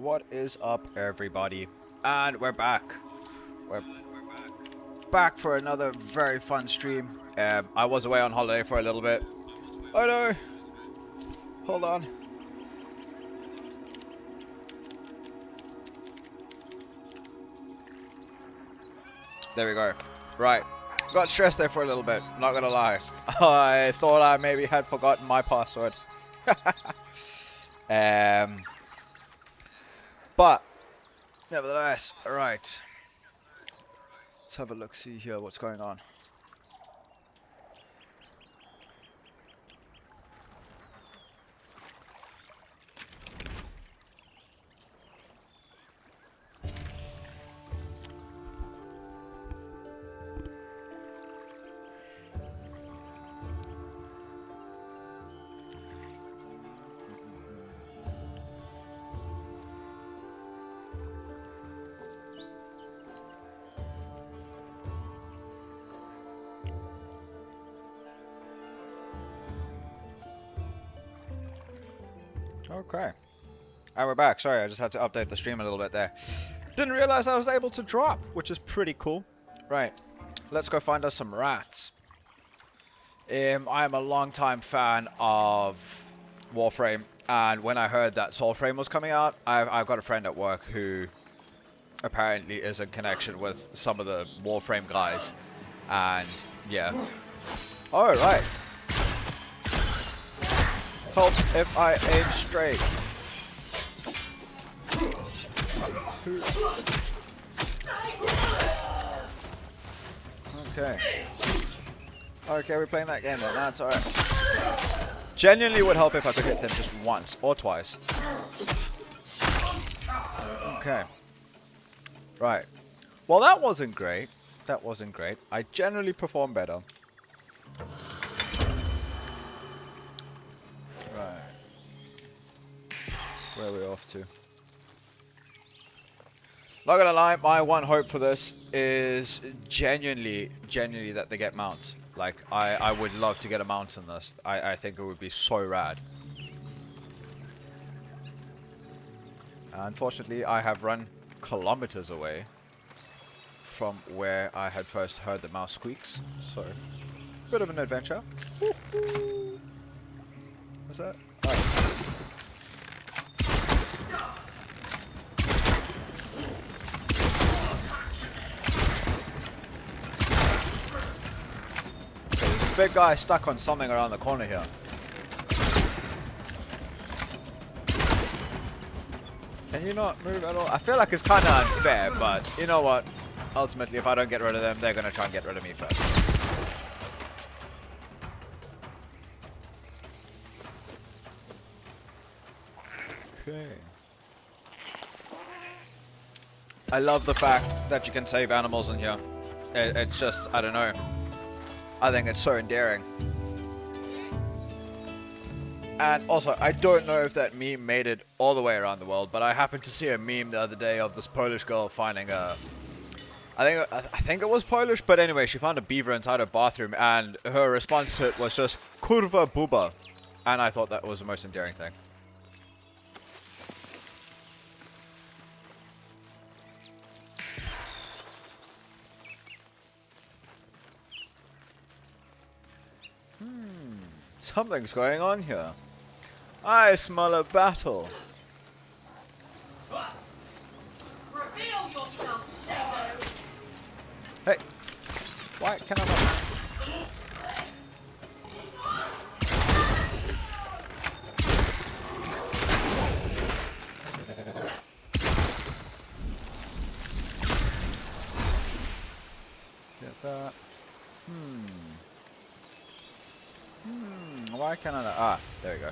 What is up, everybody? And we're back. We're back for another very fun stream. I was away on holiday for a little bit. Oh no! Hold on. There we go. Right. Got stressed there for a little bit, not gonna lie. I thought I maybe had forgotten my password. But, nevertheless, alright. Let's have a look, see here what's going on. Okay. Alright, we're back. Sorry, I just had to update the stream a little bit there. Didn't realize I was able to drop, which is pretty cool. Right. Let's go find us some rats. I am a long-time fan of Warframe, and when I heard that Soulframe was coming out, I've got a friend at work who apparently is in connection with some of the Warframe guys, and yeah. Alright. Help if I aim straight. Okay. Okay, we're playing that game then. That's alright. Genuinely would help if I could hit them just once or twice. Okay. Right. Well, that wasn't great. That wasn't great. I generally perform better. Where are we off to? Not gonna lie, my one hope for this is genuinely that they get mounts. Like, I would love to get a mount in this. I think it would be so rad. Unfortunately, I have run kilometers away from where I had first heard the mouse squeaks. So, bit of an adventure. What's that? Oh. Big guy stuck on something around the corner here. Can you not move at all? I feel like it's kind of unfair, but you know what? Ultimately, if I don't get rid of them, they're going to try and get rid of me first. Okay. I love the fact that you can save animals in here. It's just, I don't know. I think it's so endearing. And also, I don't know if that meme made it all the way around the world, but I happened to see a meme the other day of this Polish girl finding a... I think it was Polish, but anyway, she found a beaver inside her bathroom, and her response to it was just, kurwa buba. And I thought that was the most endearing thing. Something's going on here. I smell a battle. Reveal yourself, Shadow. Hey, why can I not? Get that. Why can't I not? Ah, there we go.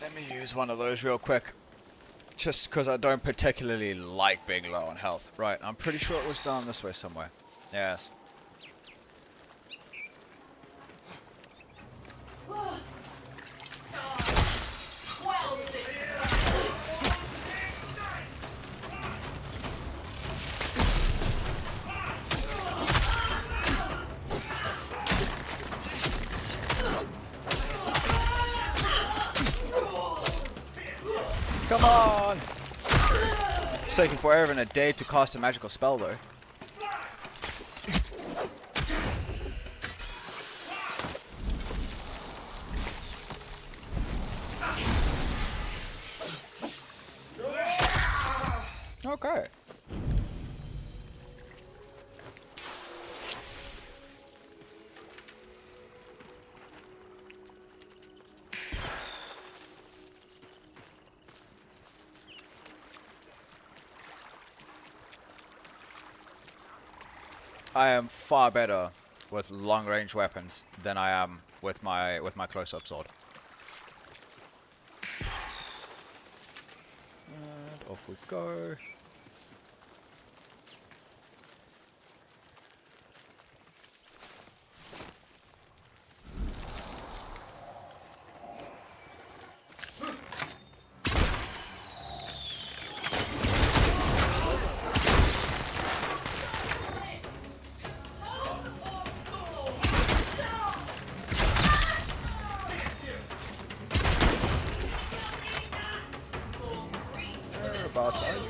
Let me use one of those real quick. Just because I don't particularly like being low on health. Right, I'm pretty sure it was down this way somewhere. Yes. Come on! It's taking forever and a day to cast a magical spell though. Okay. I am far better with long-range weapons than I am with my close-up sword. And off we go. Whereabouts are you?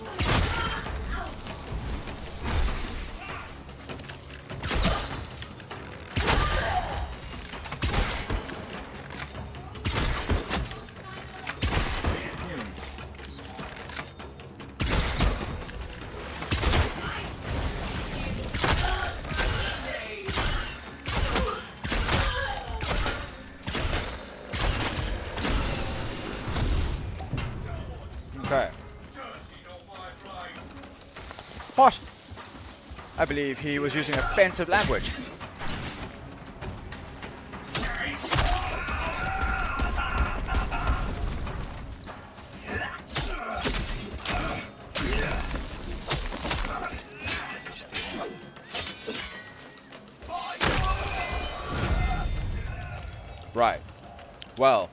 Okay. What? I believe he was using offensive language. Right. Well.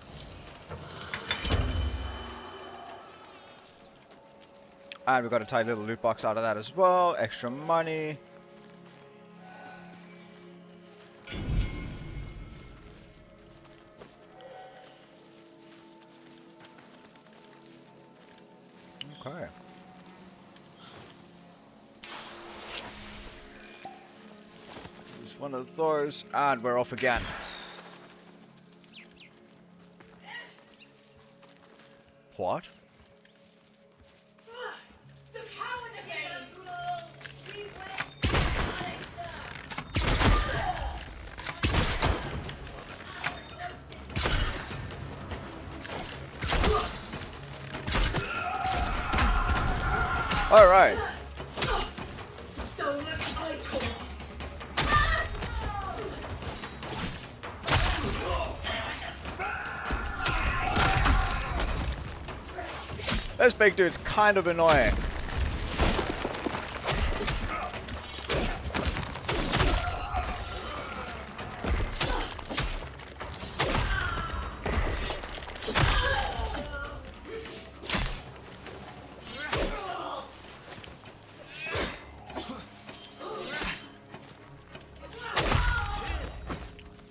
And we got a tight little loot box out of that as well. Extra money. Okay. Use one of those, and we're off again. What? The coward again! We All right. stolen icon! This big dude's kind of annoying.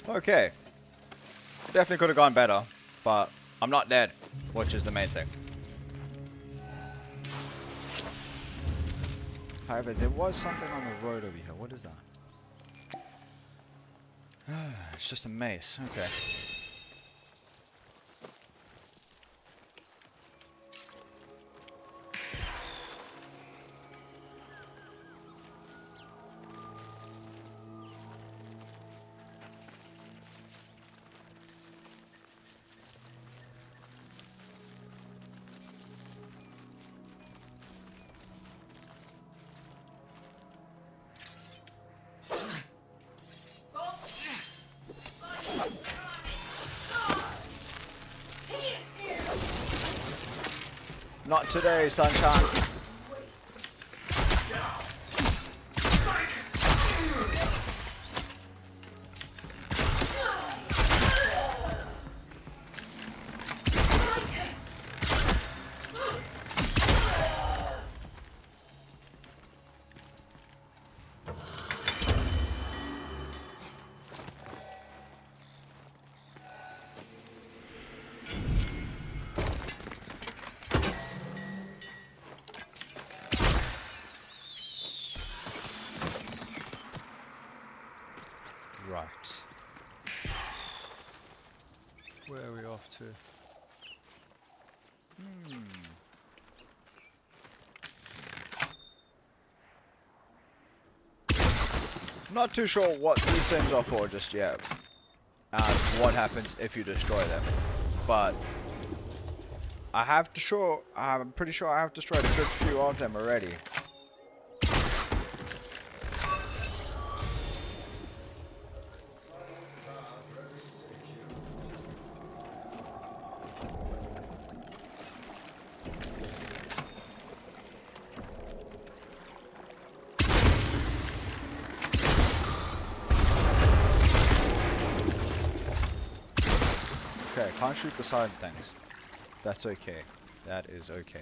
Okay. Definitely could have gone better, but I'm not dead, which is the main thing. However, there was something on the road over here. What is that? It's just a mace. Okay. Not today, sunshine. Right. Where are we off to? Not too sure what these things are for just yet. And what happens if you destroy them. But I'm pretty sure I have destroyed a good few of them already. Okay, can't shoot the side things. That's okay. That is okay.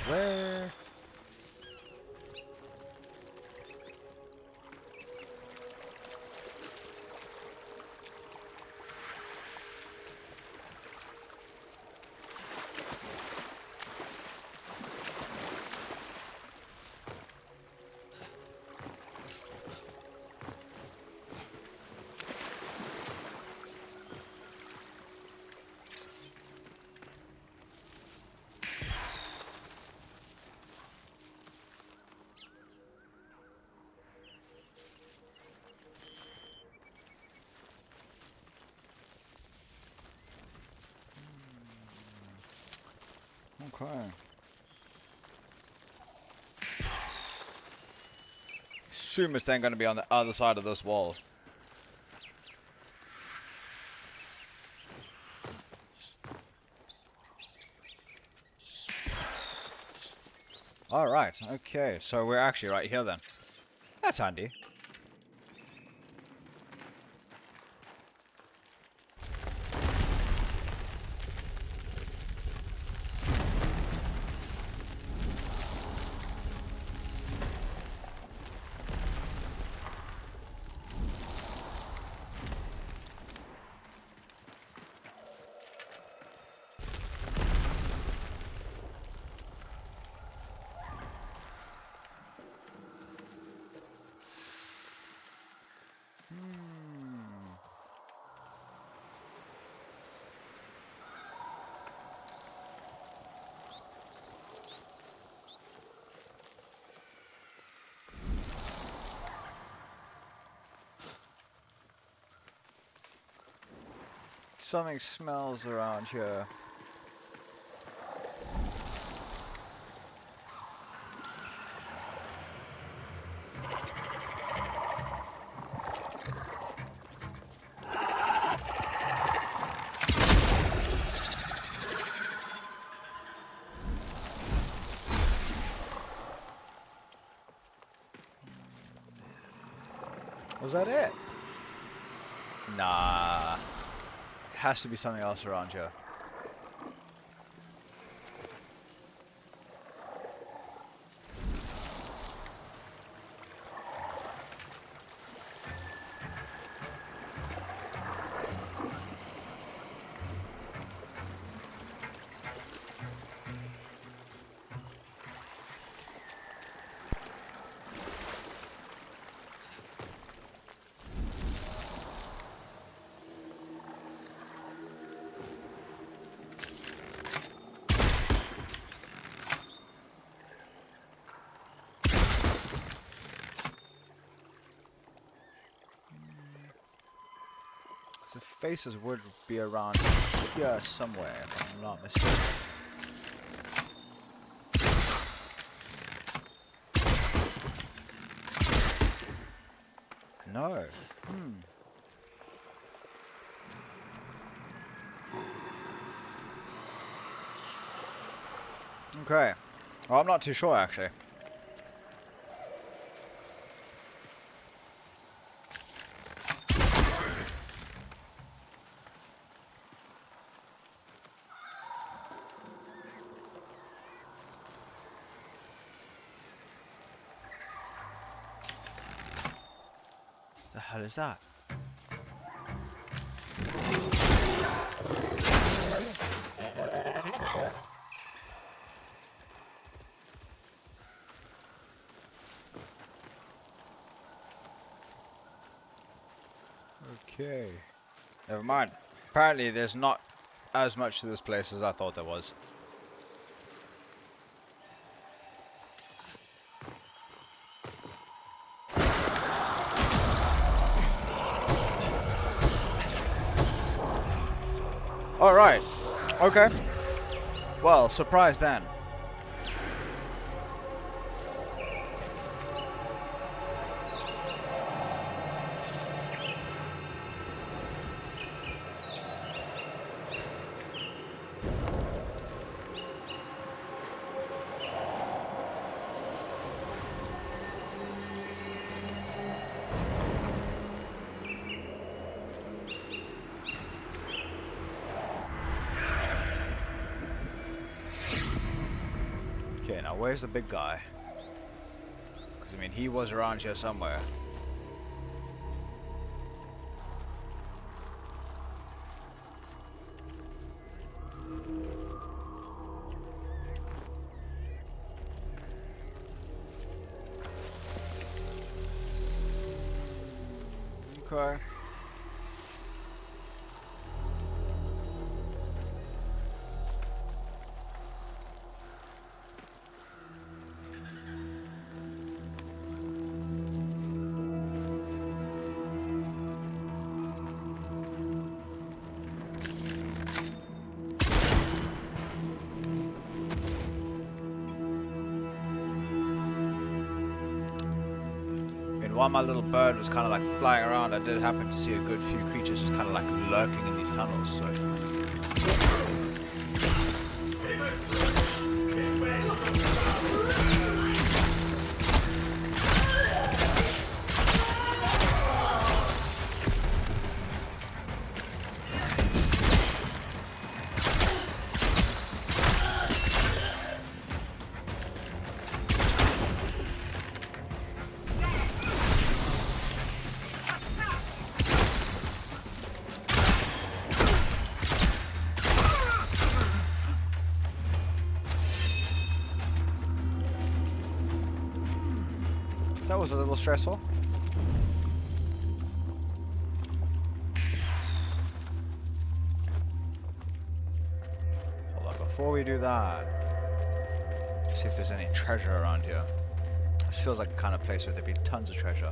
Where? Okay. Assume it's then going to be on the other side of this wall. Alright, okay, so we're actually right here then. That's handy. Something smells around here. Was that it? Nah. Has to be something else around here. The faces would be around here somewhere, if I'm not mistaken. No. Okay. Well, I'm not too sure actually. The hell is that? Okay. Never mind. Apparently there's not as much to this place as I thought there was. Alright. Okay. Well, surprise then. Okay, now where's the big guy? Because, I mean, he was around here somewhere. Okay. While my little bird was kind of like flying around, I did happen to see a good few creatures just kind of like lurking in these tunnels, so... That was a little stressful. Hold on, before we do that, see if there's any treasure around here. This feels like a kind of place where there'd be tons of treasure.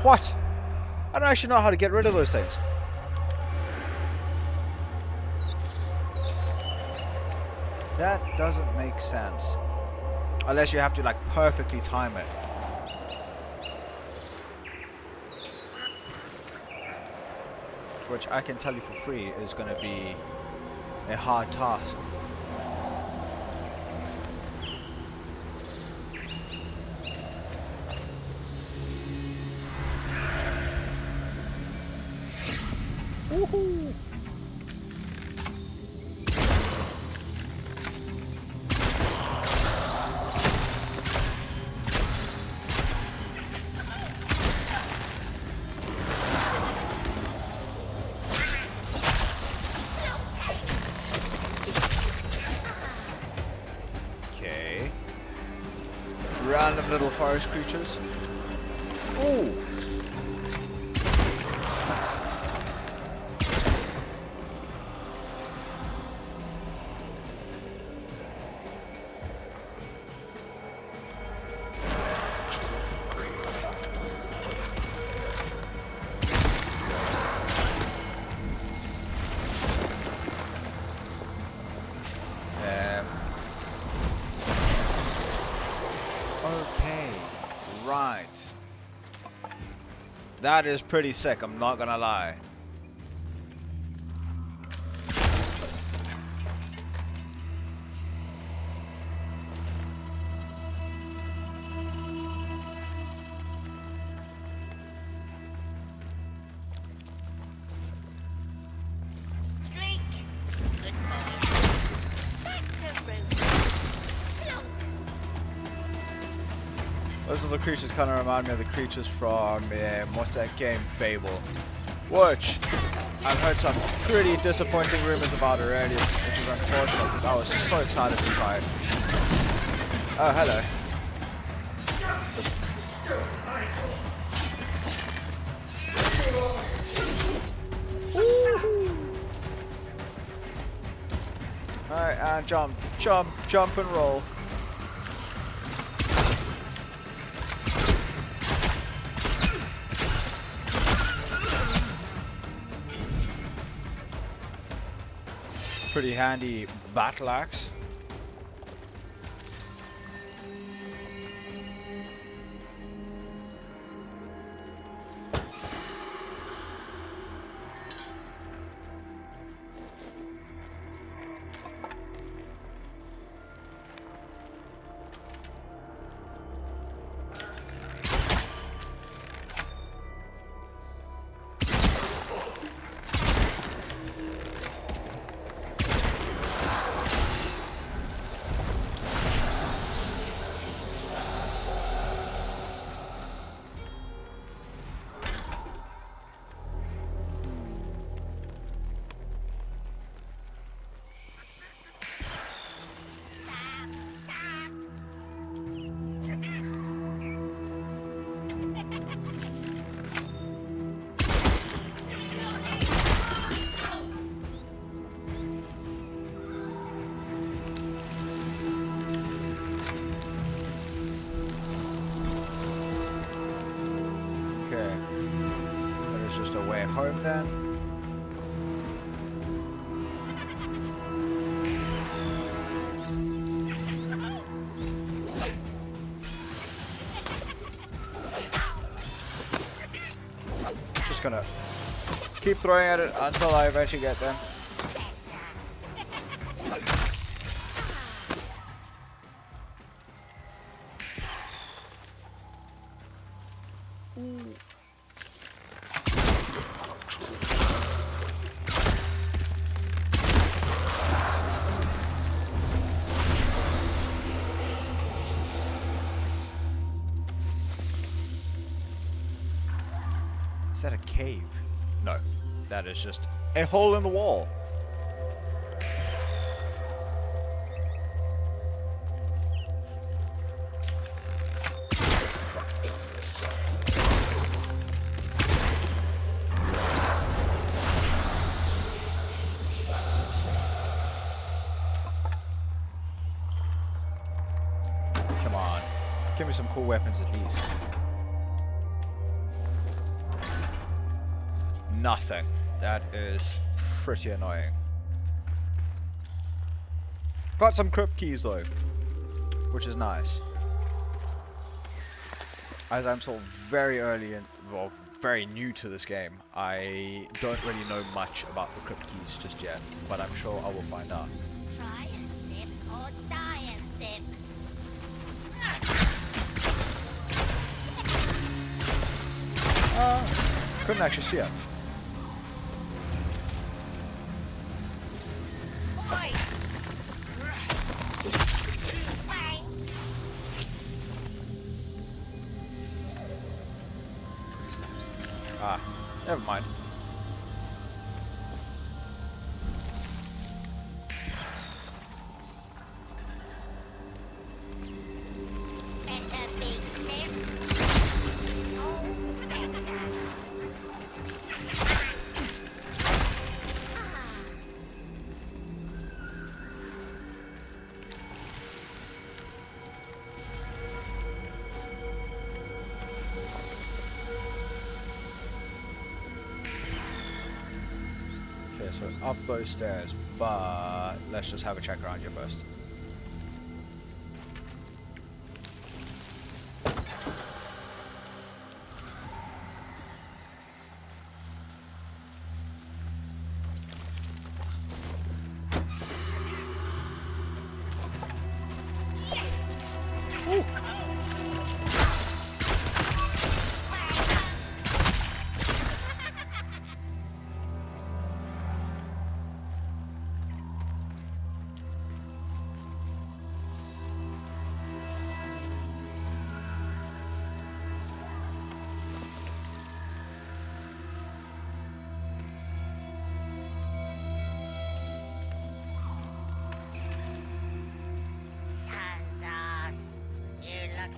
What? I don't actually know how to get rid of those things. That doesn't make sense. Unless you have to like perfectly time it. Which I can tell you for free is going to be a hard task. Woohoo! Okay. Random little forest creatures. Ooh! Okay, right. That is pretty sick, I'm not gonna lie. Drink. Good morning. Back to room. Those little creatures kind of remind me of the creatures from, what's that game, Fable. Which, I've heard some pretty disappointing rumors about already, which is unfortunate because I was so excited to try it. Oh, hello. Alright, and jump, jump, jump and roll. Pretty handy battle axe. Way home then. Just gonna keep throwing at it until I eventually get them. Is that a cave? No, that is just a hole in the wall. Come on, give me some cool weapons at least. Nothing. That is pretty annoying. Got some crypt keys though, which is nice. As I'm still very early in, well, very new to this game, I don't really know much about the crypt keys just yet, but I'm sure I will find out. Try and sip or die and sip. Couldn't actually see it. Oi! Thanks. Ah, never mind. Better big sip. Oh, better. Okay, so up those stairs, but let's just have a check around here first.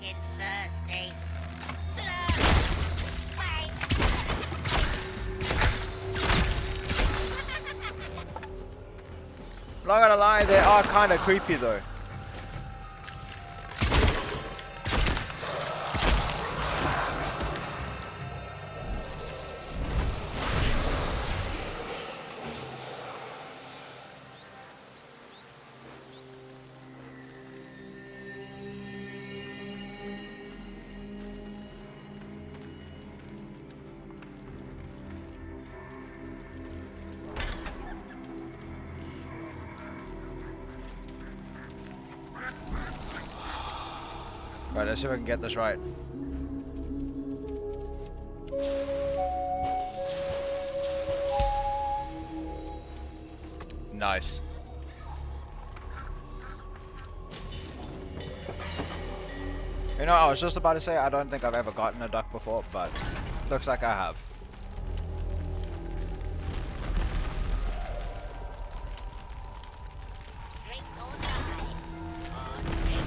fucking thirsty. Slurp. Not gonna lie, they are kind of creepy though. Right, let's see if I can get this right. Nice. You know, I was just about to say I don't think I've ever gotten a duck before, but looks like I have. Drink or die. Or drink.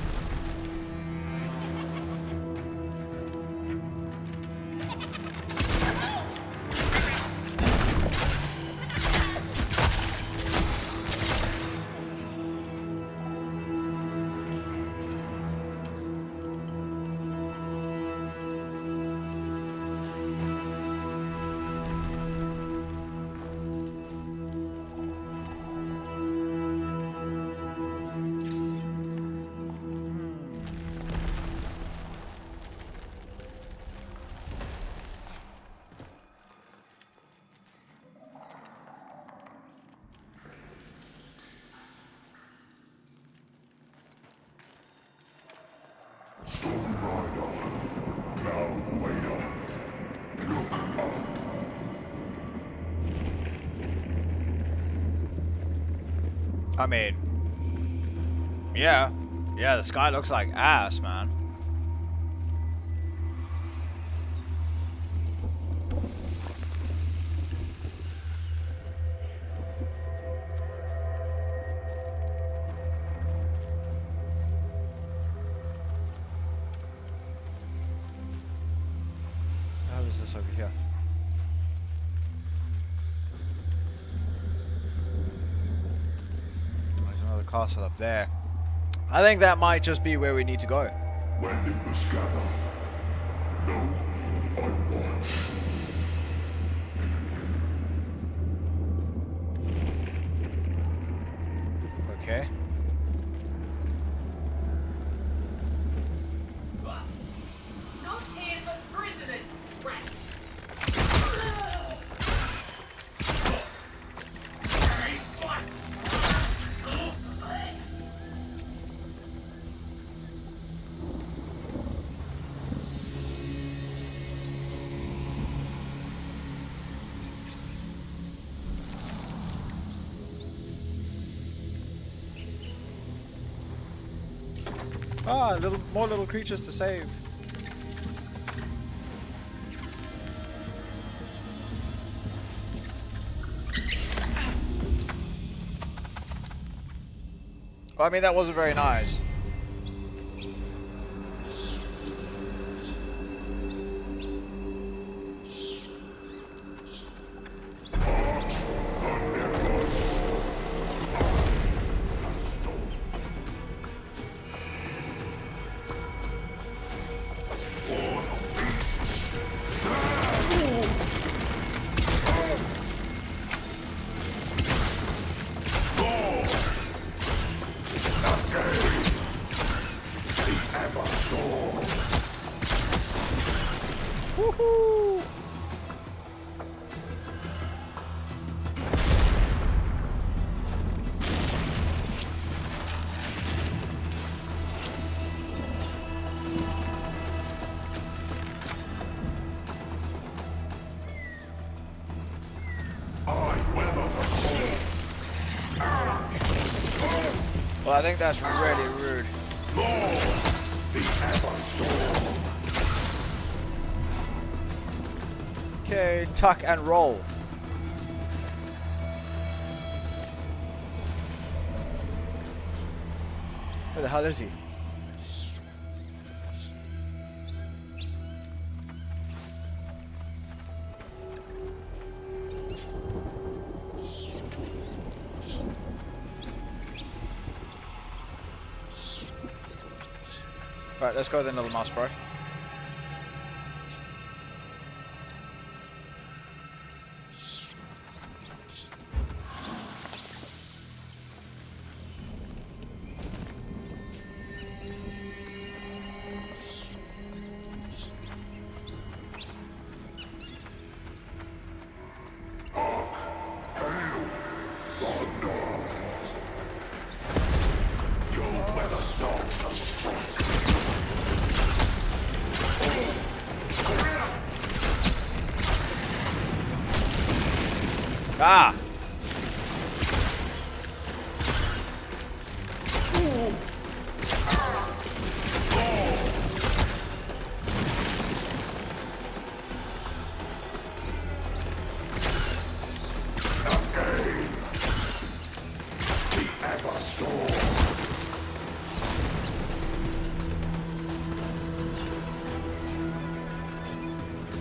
I mean, yeah, the sky looks like ass, man. How is this over here? There's another castle up there. I think that might just be where we need to go. When it was gathered, no, I watch. Okay. Not here for prisoners, rat. Ah, more little creatures to save. Well, I mean, that wasn't very nice. Woohoo! Well, I think that's really rude. Okay, tuck and roll. Where the hell is he? Right, let's go then, little mouse bro. Ah!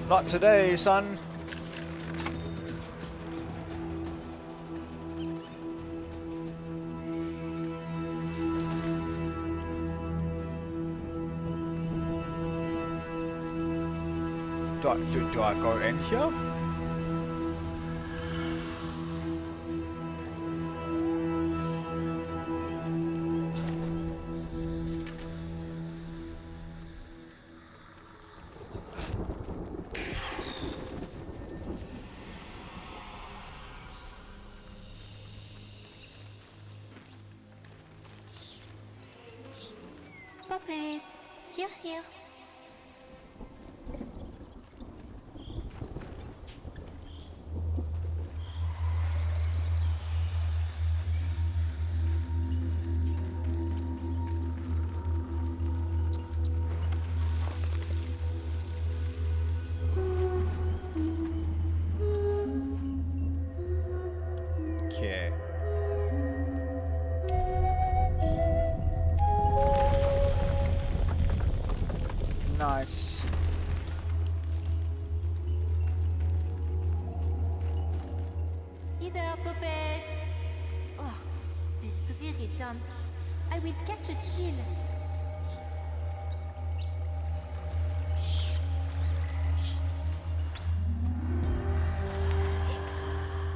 Not today, son. Do I go in here? Puppet, here. Okay. Nice. Either puppets. Oh, this very dumb. I will catch a chill.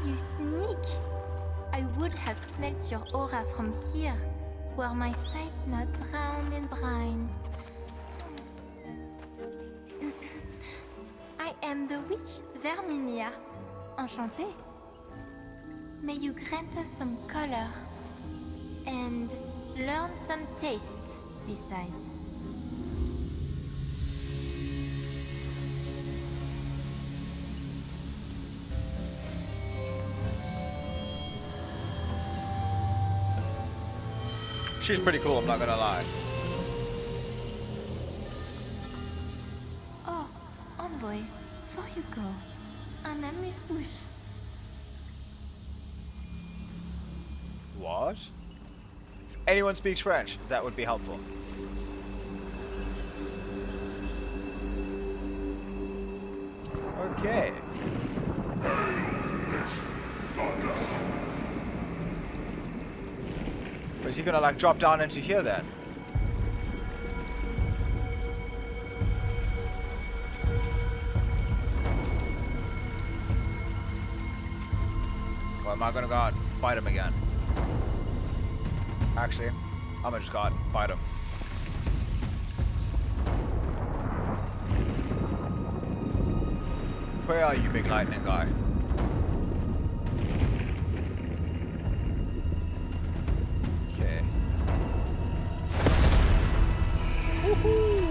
You sneak! I would have smelt your aura from here, were my sight not drowned in brine. I am the witch Verminia. Enchantée. May you grant us some color and learn some taste besides. She's pretty cool, I'm not gonna lie. Oh, envoy, for you go. Un amuse-bouche. What? If anyone speaks French, that would be helpful. Okay. Is he gonna like drop down into here then? Or am I gonna go out and fight him again? Actually, I'm gonna just go out and fight him. Where are you, big lightning guy? Okay. Woohoo!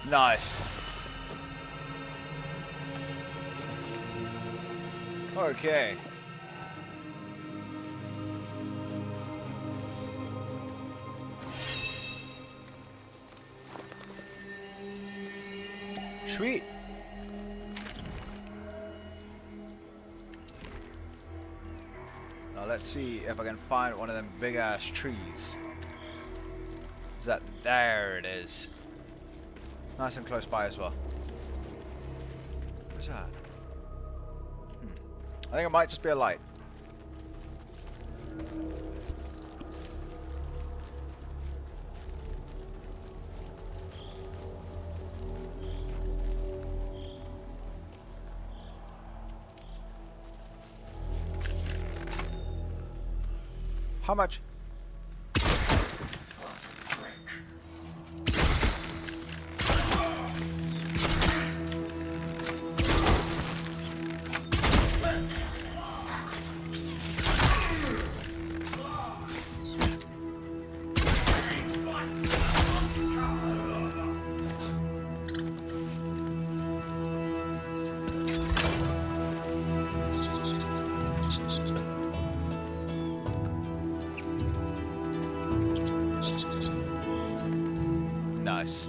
Nice. Okay. Sweet. Now let's see if I can find one of them big ass trees. Is that there? It is. Nice and close by as well. What's that? I think it might just be a light. How much? Nice.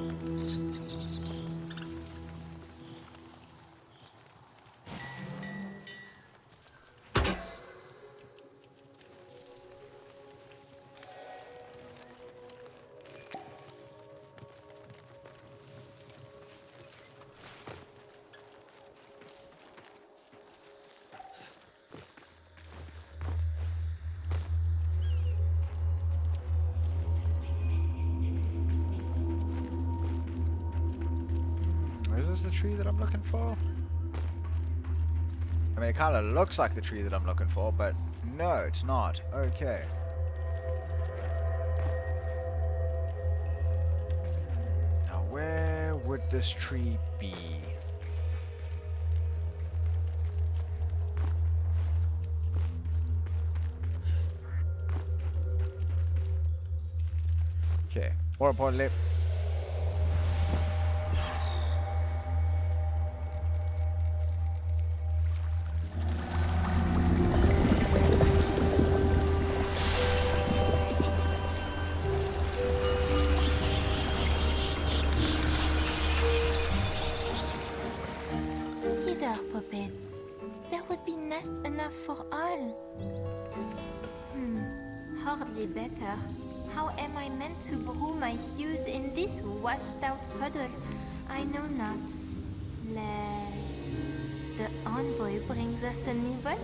Is this the tree that I'm looking for? I mean, it kind of looks like the tree that I'm looking for, but no, it's not. Okay. Now, where would this tree be? Okay, more importantly, Either puppets. There would be nests enough for all. Hardly better. How am I meant to brew my hues in this washed-out puddle? I know not. Less. The envoy brings us a nibble?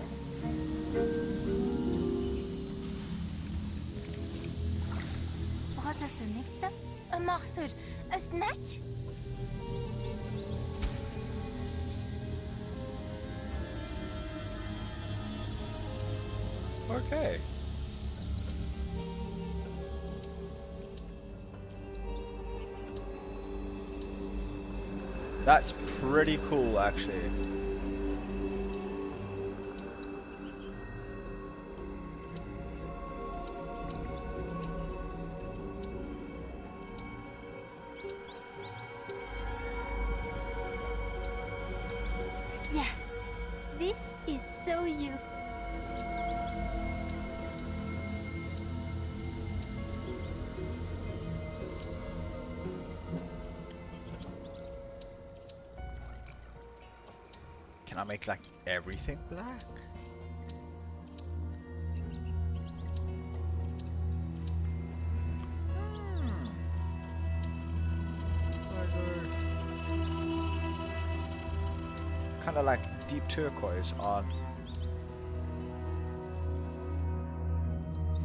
Brought us a next step? A morsel? A snack? okay. That's pretty cool, actually. Yes, this is so you. Can I make like everything black? Kind of like deep turquoise on.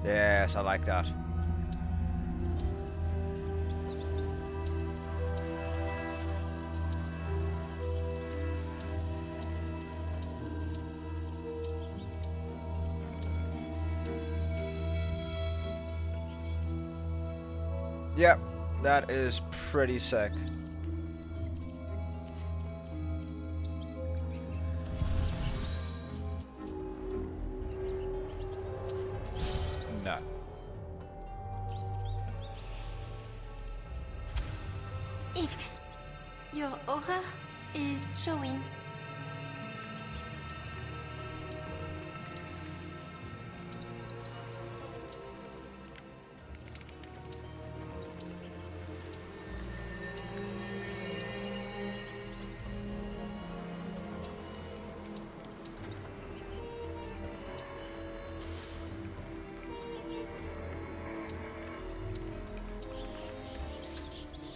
Yes, I like that. Yep, that is pretty sick. No. Your aura is showing.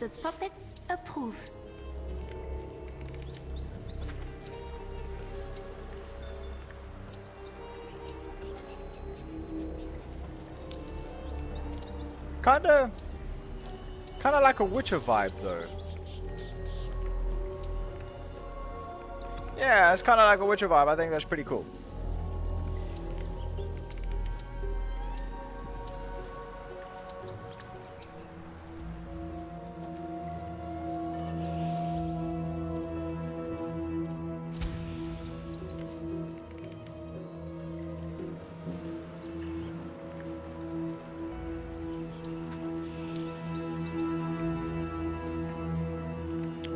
The puppets approve. Kinda like a Witcher vibe though. Yeah, it's kinda like a Witcher vibe. I think that's pretty cool.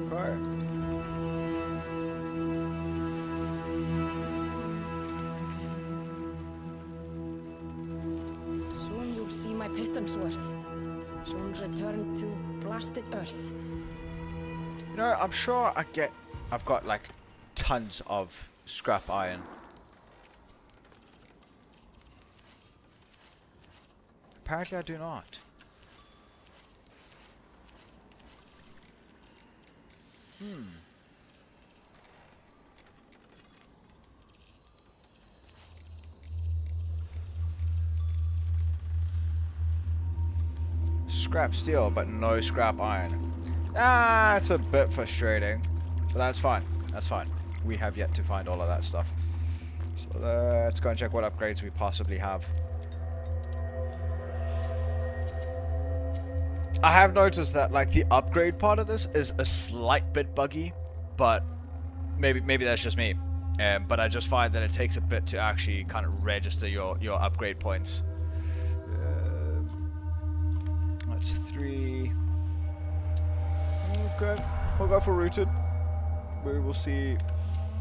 Okay. Soon you'll see my pittance worth. Soon return to blasted earth. You know, I'm sure I've got like tons of scrap iron. Apparently I do not. Scrap steel, but no scrap iron. Ah, it's a bit frustrating. But that's fine. That's fine. We have yet to find all of that stuff. So let's go and check what upgrades we possibly have. I have noticed that like the upgrade part of this is a slight bit buggy, but maybe that's just me. But I just find that it takes a bit to actually kind of register your upgrade points. That's 3. Okay, we'll go for rooted. We will see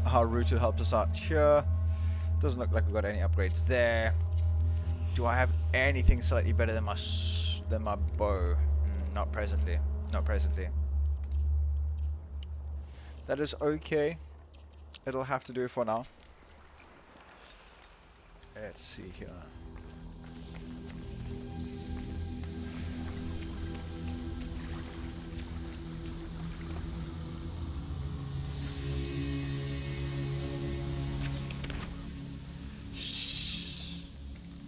how rooted helps us out here. Doesn't look like we've got any upgrades there. Do I have anything slightly better than my bow? Not presently. Not presently. That is okay. It'll have to do for now. Let's see here.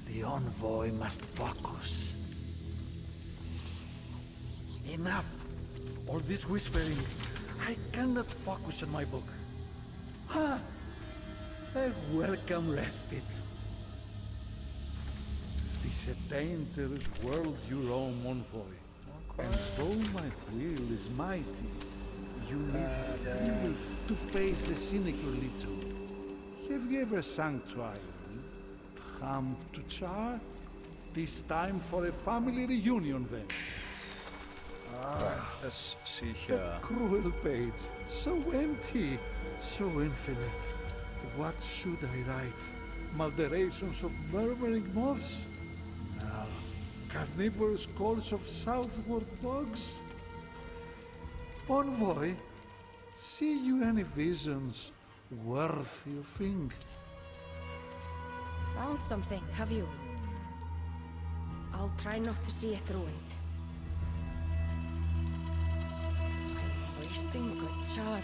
The envoy must focus. Enough! All this whispering. I cannot focus on my book. Ha! A welcome respite. This is a dangerous world you roam, envoy. And though my will is mighty, you need steel to face the cynical little. Have you ever sung trial? Come to char? This time for a family reunion then. Right, let's see The here. cruel page, so empty, so infinite. What should I write? Malderations of murmuring moths? No. Carnivorous calls of southward bogs? Envoy, see you any visions worth your think? Found something, have you? I'll try not to see it ruined. Wasting good char.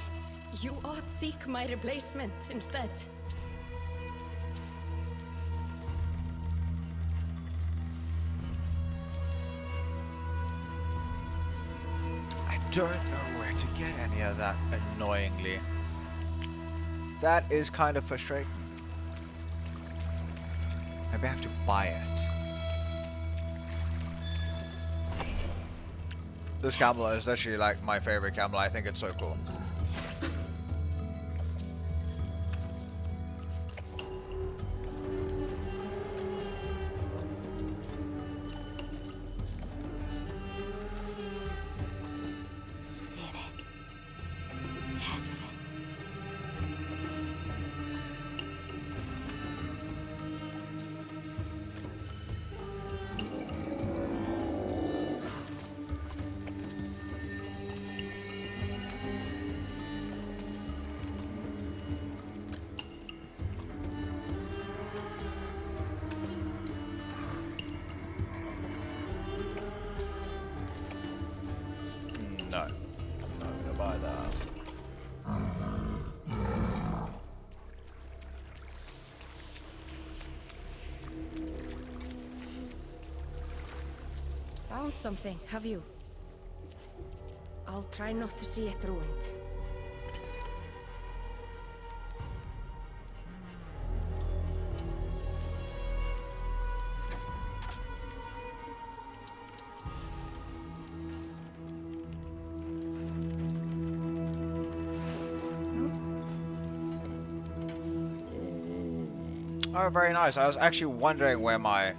You ought seek my replacement instead. I don't know where to get any of that, annoyingly. That is kind of frustrating. Maybe I have to buy it. This camel is literally like my favorite camel. I think it's so cool. No. I'm not gonna buy that. Found something, have you? I'll try not to see it ruined. Oh, very nice. I was actually wondering where my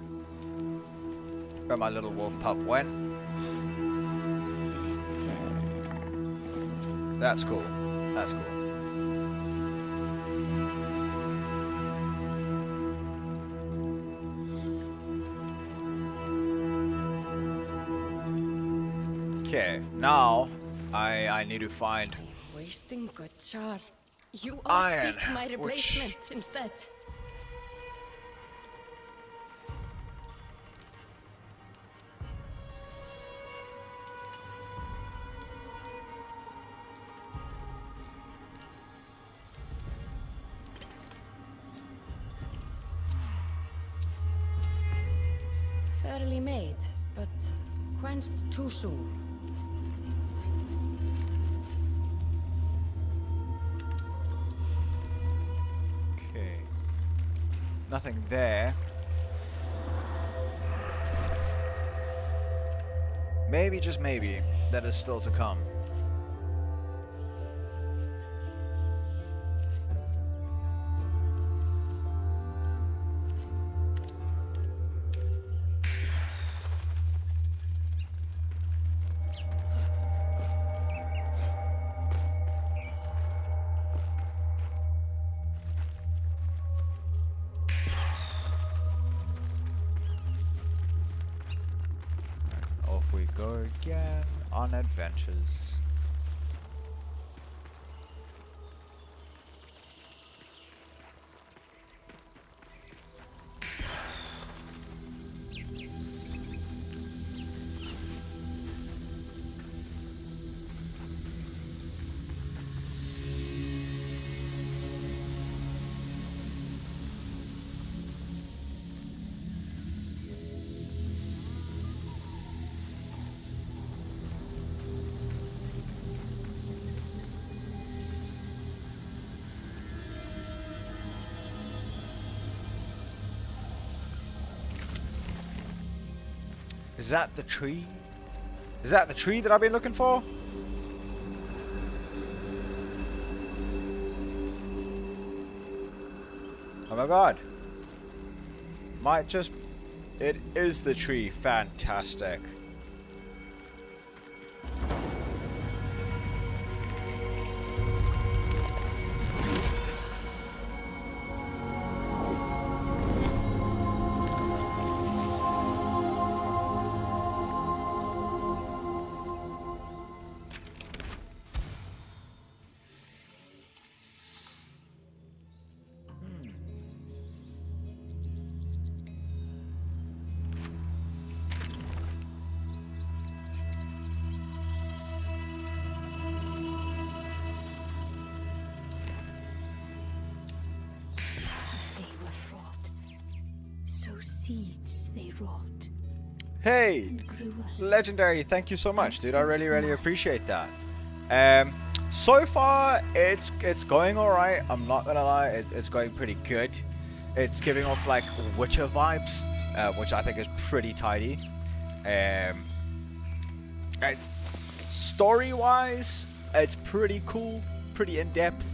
little wolf pup went. That's cool. That's cool. Okay, now I need to find Wasting good char. You ought iron, seek my which- replacement instead. Fairly made, but quenched too soon. Okay. Nothing there. Maybe, just maybe, that is still to come. Off we go again on adventures. Is that the tree? Is that the tree that I've been looking for? Oh my god. Might just... It is the tree. Fantastic. They were fraught. So seeds they wrought Hey! and grew us. Legendary, thank you so much, dude. I really appreciate that. So far it's going alright. I'm not gonna lie, it's going pretty good. It's giving off like Witcher vibes, which I think is pretty tidy. Story-wise, it's pretty cool, pretty in-depth.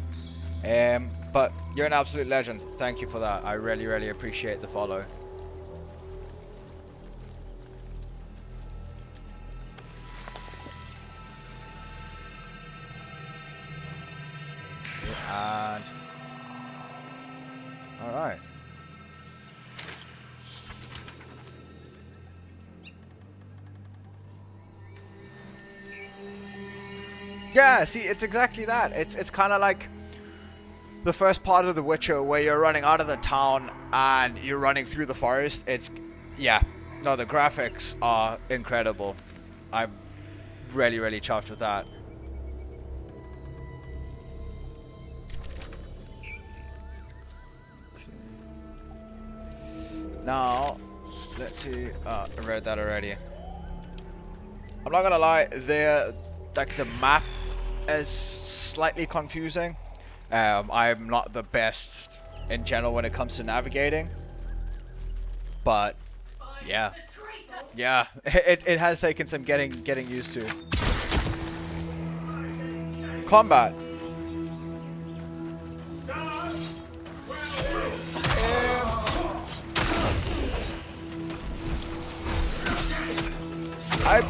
But you're an absolute legend. Thank you for that. I really appreciate the follow. And all right. Yeah, see, it's exactly that. It's kind of like the first part of The Witcher where you're running out of the town and you're running through the forest. It's, yeah, no, the graphics are incredible. I'm really, really chuffed with that. Now, let's see. I read that already. I'm not gonna lie, the map is slightly confusing. I'm not the best in general when it comes to navigating, but yeah, it has taken some getting used to. Combat. I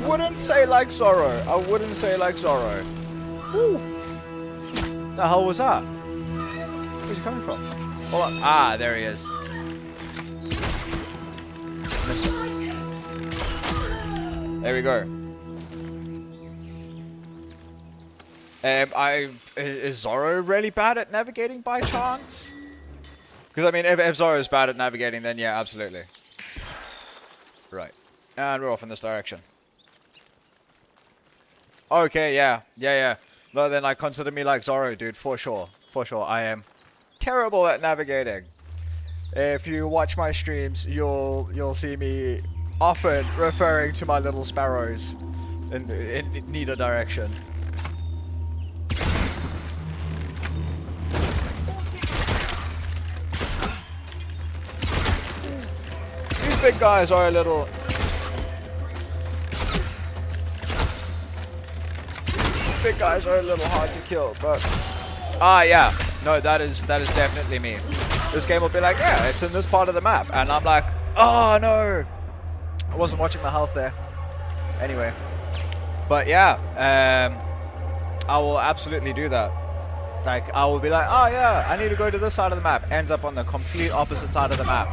wouldn't say like Zorro. I wouldn't say like Zorro. Ooh. The hell was that? Where's he coming from? Hold on. Ah, there he is. Missed him. There we go. Is Zorro really bad at navigating by chance? Because I mean, if Zorro's bad at navigating, then yeah, absolutely. Right. And we're off in this direction. Okay, yeah. No, then I consider me like Zorro, dude, for sure. For sure, I am terrible at navigating. If you watch my streams, you'll see me often referring to my little sparrows in neither direction. These big guys are a little... Big guys are a little hard to kill, but... Ah, yeah. No, that is definitely me. This game will be like, yeah, it's in this part of the map. And I'm like, oh, no. I wasn't watching my health there. Anyway. But, yeah. I will absolutely do that. Like, I will be like, oh, yeah, I need to go to this side of the map. Ends up on the complete opposite side of the map.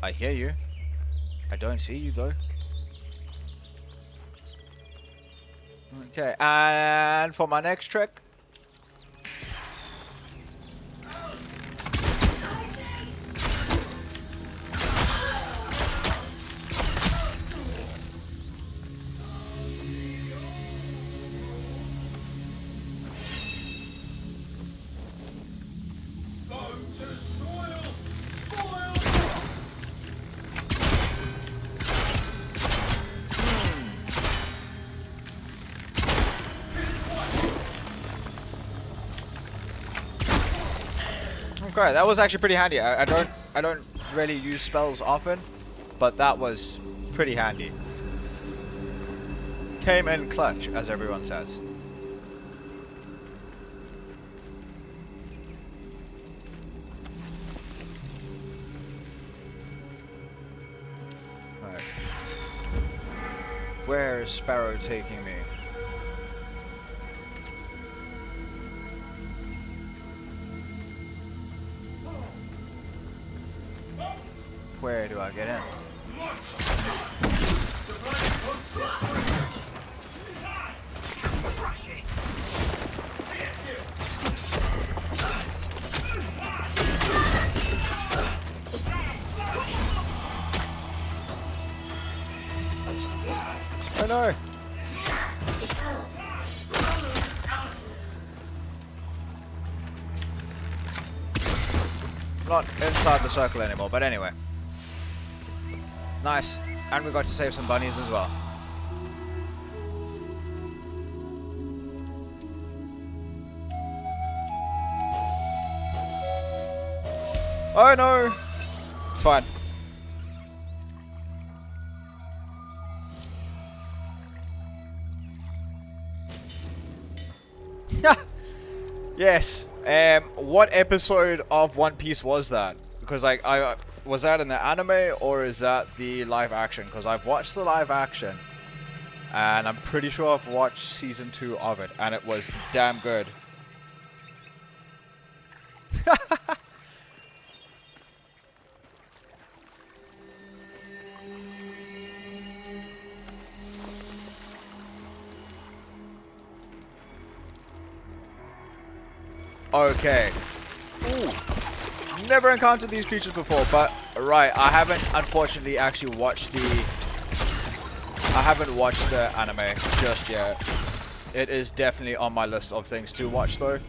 I hear you. I don't see you, though. Okay, and for my next trick. Okay, that was actually pretty handy. I don't really use spells often, but that was pretty handy. Came in clutch, as everyone says. Alright. Where is Sparrow taking me? Where do I get in? Oh no! I'm not inside the circle anymore, but anyway. Nice. And we got to save some bunnies as well. Oh no! Fine. Yes. What episode of One Piece was that? Because like I was that in the anime or is that the live action? Because I've watched the live action, and I'm pretty sure I've watched season 2 of it, and it was damn good. Okay. Ooh. Never encountered these creatures before, but Right, I haven't unfortunately actually watched the... I haven't watched the anime just yet. It is definitely on my list of things to watch though.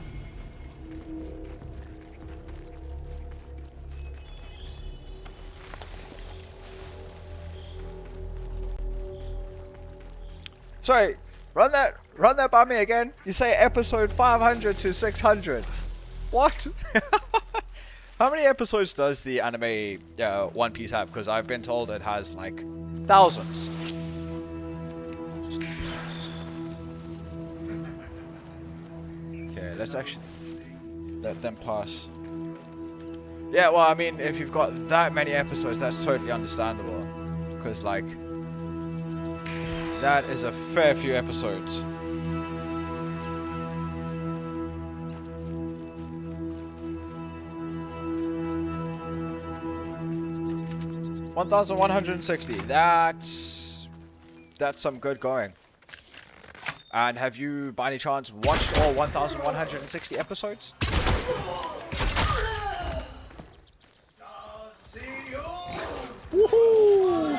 Sorry, run that by me again. You say episode 500 to 600. What? How many episodes does the anime One Piece have? Because I've been told it has like thousands. Okay, let's actually let them pass. Yeah, well, I mean, if you've got that many episodes, that's totally understandable. Because, like, that is a fair few episodes. $1,160. That's some good going. And have you, by any chance, watched all 1,160 episodes? Woohoo!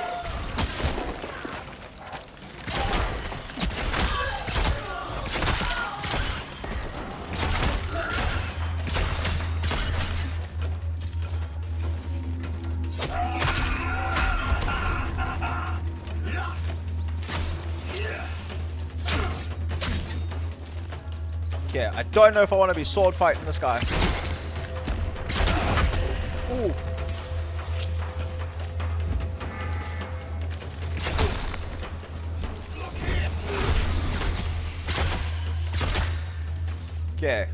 Yeah, I don't know if I want to be sword fighting this guy. Ooh. Okay.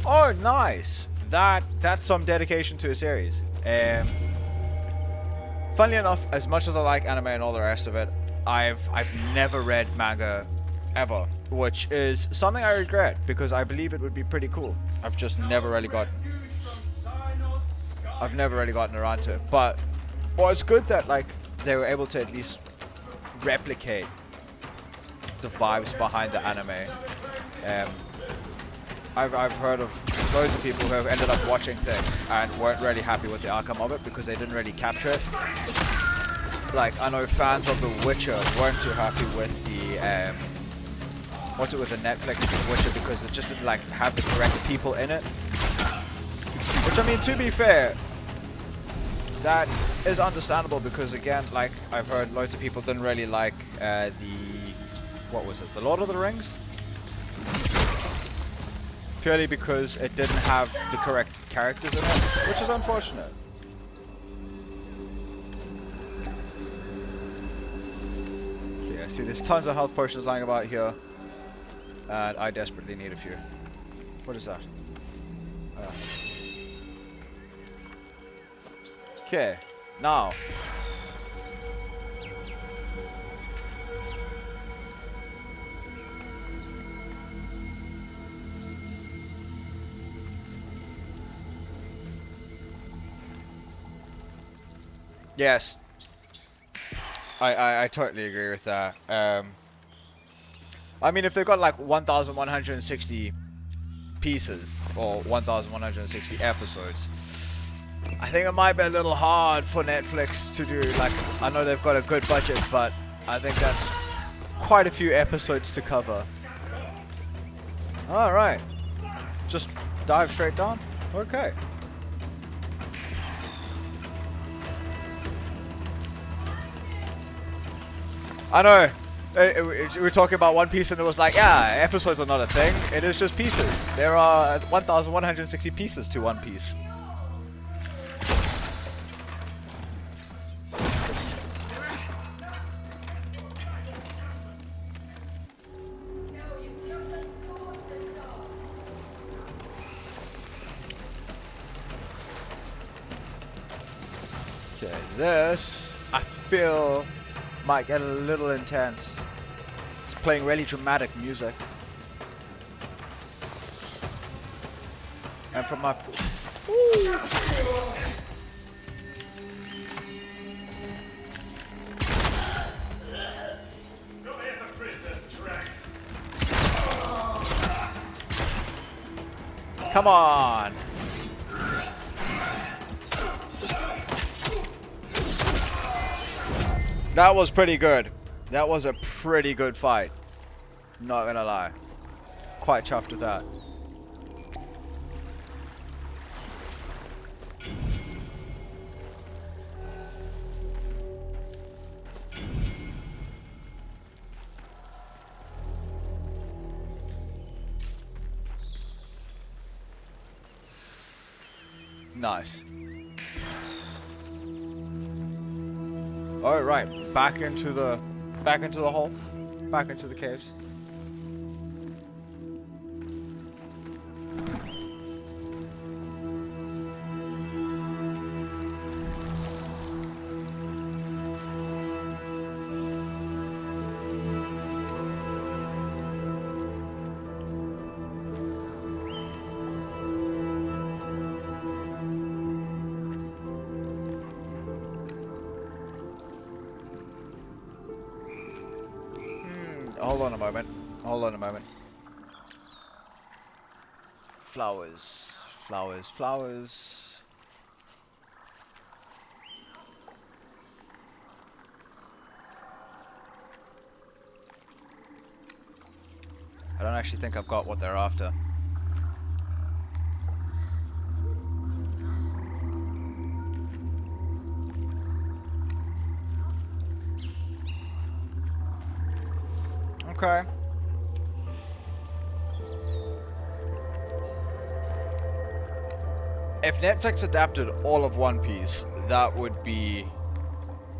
Oh, nice. That's some dedication to a series. Funnily enough, as much as I like anime and all the rest of it, I've never read manga ever, which is something I regret because I believe it would be pretty cool. I've just never really gotten around to it. But well, it's good that like they were able to at least replicate the vibes behind the anime. I've heard of loads of people who have ended up watching things and weren't really happy with the outcome of it because they didn't really capture it. Like, I know fans of The Witcher weren't too happy with the with the Netflix Witcher because it just didn't like have the correct people in it. Which, I mean, to be fair, that is understandable because, again, like I've heard loads of people didn't really like the The Lord of the Rings? Purely because it didn't have the correct characters in it, which is unfortunate. Okay, I see there's tons of health potions lying about here. And I desperately need a few. What is that? Okay, now. Yes. I totally agree with that. I mean, if they've got like 1,160 pieces or 1,160 episodes, I think it might be a little hard for Netflix to do. Like, I know they've got a good budget, but I think that's quite a few episodes to cover. Alright. Just dive straight down? Okay. I know. We were talking about One Piece and it was like, yeah, episodes are not a thing. It is just pieces. There are 1,160 pieces to One Piece. Okay, this, I feel, might get a little intense. It's playing really dramatic music. And from my... Ooh. Come on! That was pretty good. That was a pretty good fight. Not gonna lie. Quite chuffed with that. Nice. All right, back into the hole, back into the caves. Hold on a moment. Hold on a moment. Flowers. Flowers. Flowers. I don't actually think I've got what they're after. Okay. If Netflix adapted all of One Piece, that would be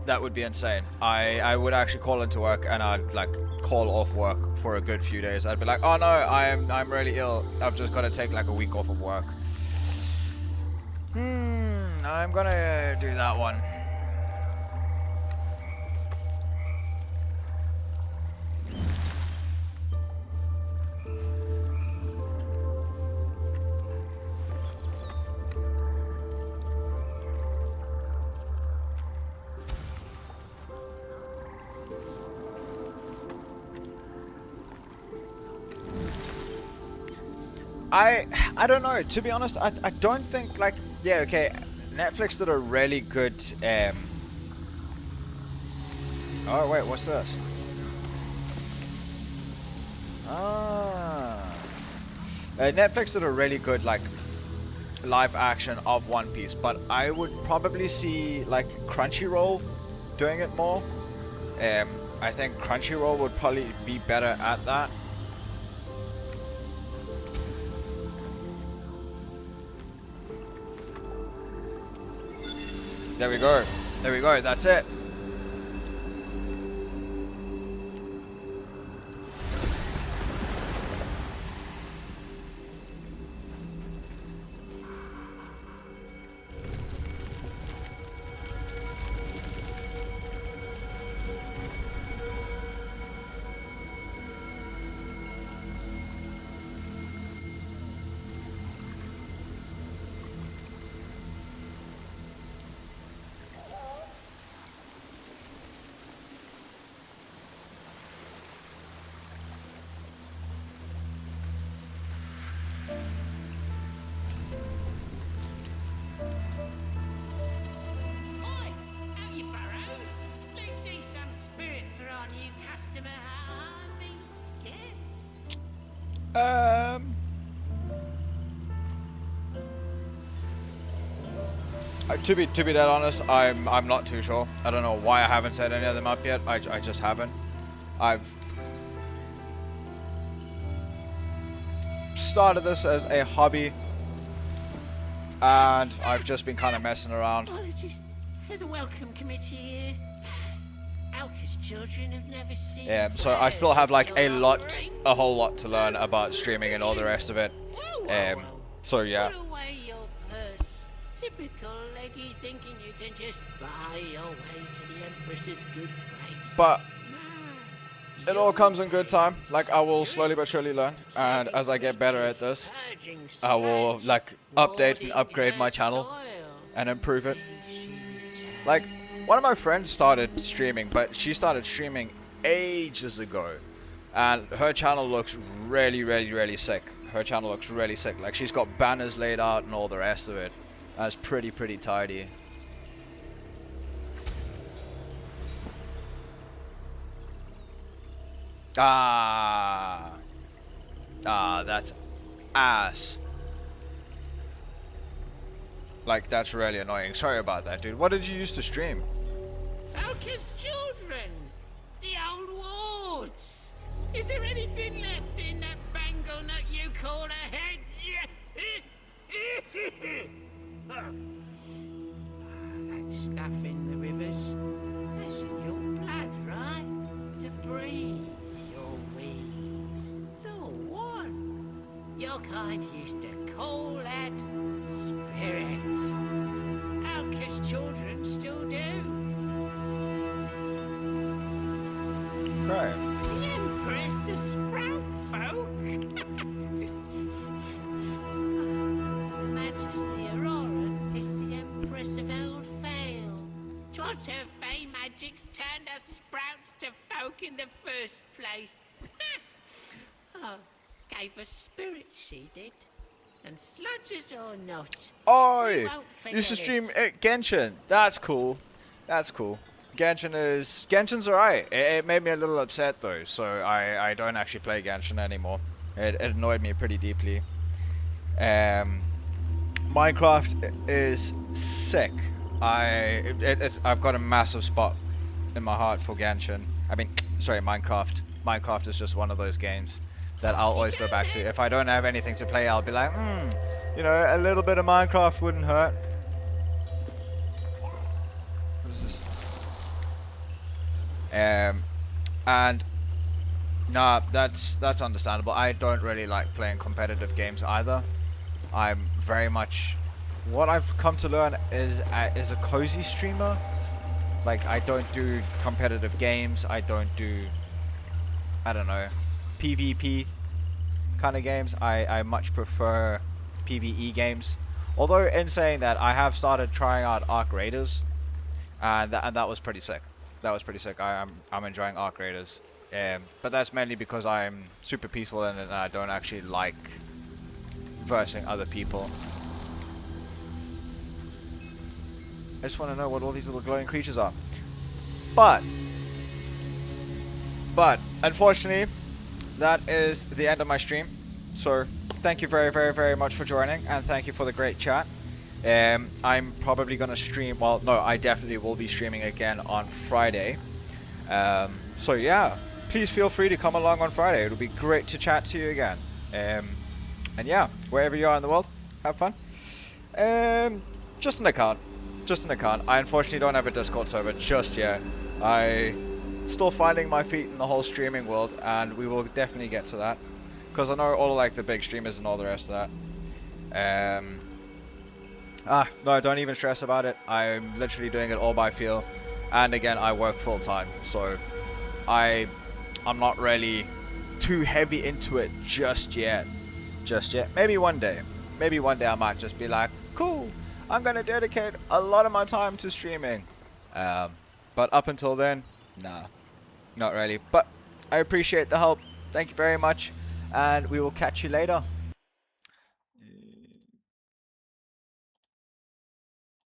insane. I would actually call into work and I'd like call off work for a good few days. I'd be like, oh no, I'm really ill. I've just got to take like a week off of work. I'm gonna do that one. I don't know, to be honest. I don't think, like, yeah, okay, Netflix did a really good oh wait, what's this? Netflix did a really good like live action of One Piece, but I would probably see like Crunchyroll doing it more. I think Crunchyroll would probably be better at that. There we go. There we go. That's it. Oi, out you burrows. Let's see some spirit for our new customer. I mean, guess. To be dead honest, I'm not too sure. I don't know why I haven't set any of them up yet. I just haven't. I've started this as a hobby, and I've just been kind of messing around. Apologies for the welcome committee here. Alka's children have never seen. Yeah, so I still have like a whole lot to learn about streaming and all the rest of it. So yeah. Put away your purse. Typical leggy thinking you can just buy your way to the Empress's good grace. But it all comes in good time. Like, I will slowly but surely learn, and as I get better at this, I will like update and upgrade my channel and improve it. Like, one of my friends started streaming, but she started streaming ages ago, and her channel looks really sick. Her channel looks really sick. Like, she's got banners laid out and all the rest of it. That's pretty tidy. Ah. Ah, that's ass. Like, that's really annoying. Sorry about that, dude. What did you use to stream? Focus children! The old wards! Is there anything left in that bangle nut you call a head? That stuff in the rivers, that's in your blood, right? The breeze, your wheeze, it's all one. Your kind used to call that spirit. Outcast children still do. Right. The Empress of Sprout Folk? Her Majesty Aurora is the Empress of Old Vale. 'Twas her fey magics turned us sprouts to folk in the first place. Oh, gave us spirit, she did. And sludges or not, Oi! won't Used to forget stream it. Genshin. That's cool. That's cool. Genshin's alright. It made me a little upset though, so I don't actually play Genshin anymore. It annoyed me pretty deeply. Minecraft is sick. I've got a massive spot in my heart for Genshin. I mean, sorry, Minecraft. Minecraft is just one of those games that I'll always go back to. If I don't have anything to play, I'll be like, you know, a little bit of Minecraft wouldn't hurt. What is this? And nah, that's understandable. I don't really like playing competitive games either. I'm very much, what I've come to learn is a cozy streamer. Like, I don't do competitive games. I don't do, I don't know, PvP kind of games. I much prefer PvE games. Although in saying that, I have started trying out Arc Raiders, and that was pretty sick. That was pretty sick. I'm enjoying Arc Raiders, but that's mainly because I'm super peaceful in it and I don't actually like versing other people. I just want to know what all these little glowing creatures are. But unfortunately, that is the end of my stream. So thank you very, very, very much for joining, and thank you for the great chat. I'm probably going to stream, well, no, I definitely will be streaming again on Friday. So yeah, please feel free to come along on Friday. It'll be great to chat to you again. And yeah, wherever you are in the world, have fun. Just an account. Just an account. I unfortunately don't have a Discord server just yet. Still finding my feet in the whole streaming world, and we will definitely get to that. Because I know all like the big streamers and all the rest of that. No, don't even stress about it. I'm literally doing it all by feel. And again, I work full time, so I'm not really too heavy into it just yet. Just yet. Maybe one day. Maybe one day I might just be like, cool, I'm gonna dedicate a lot of my time to streaming. But up until then, nah, not really. But I appreciate the help. Thank you very much, and we will catch you later.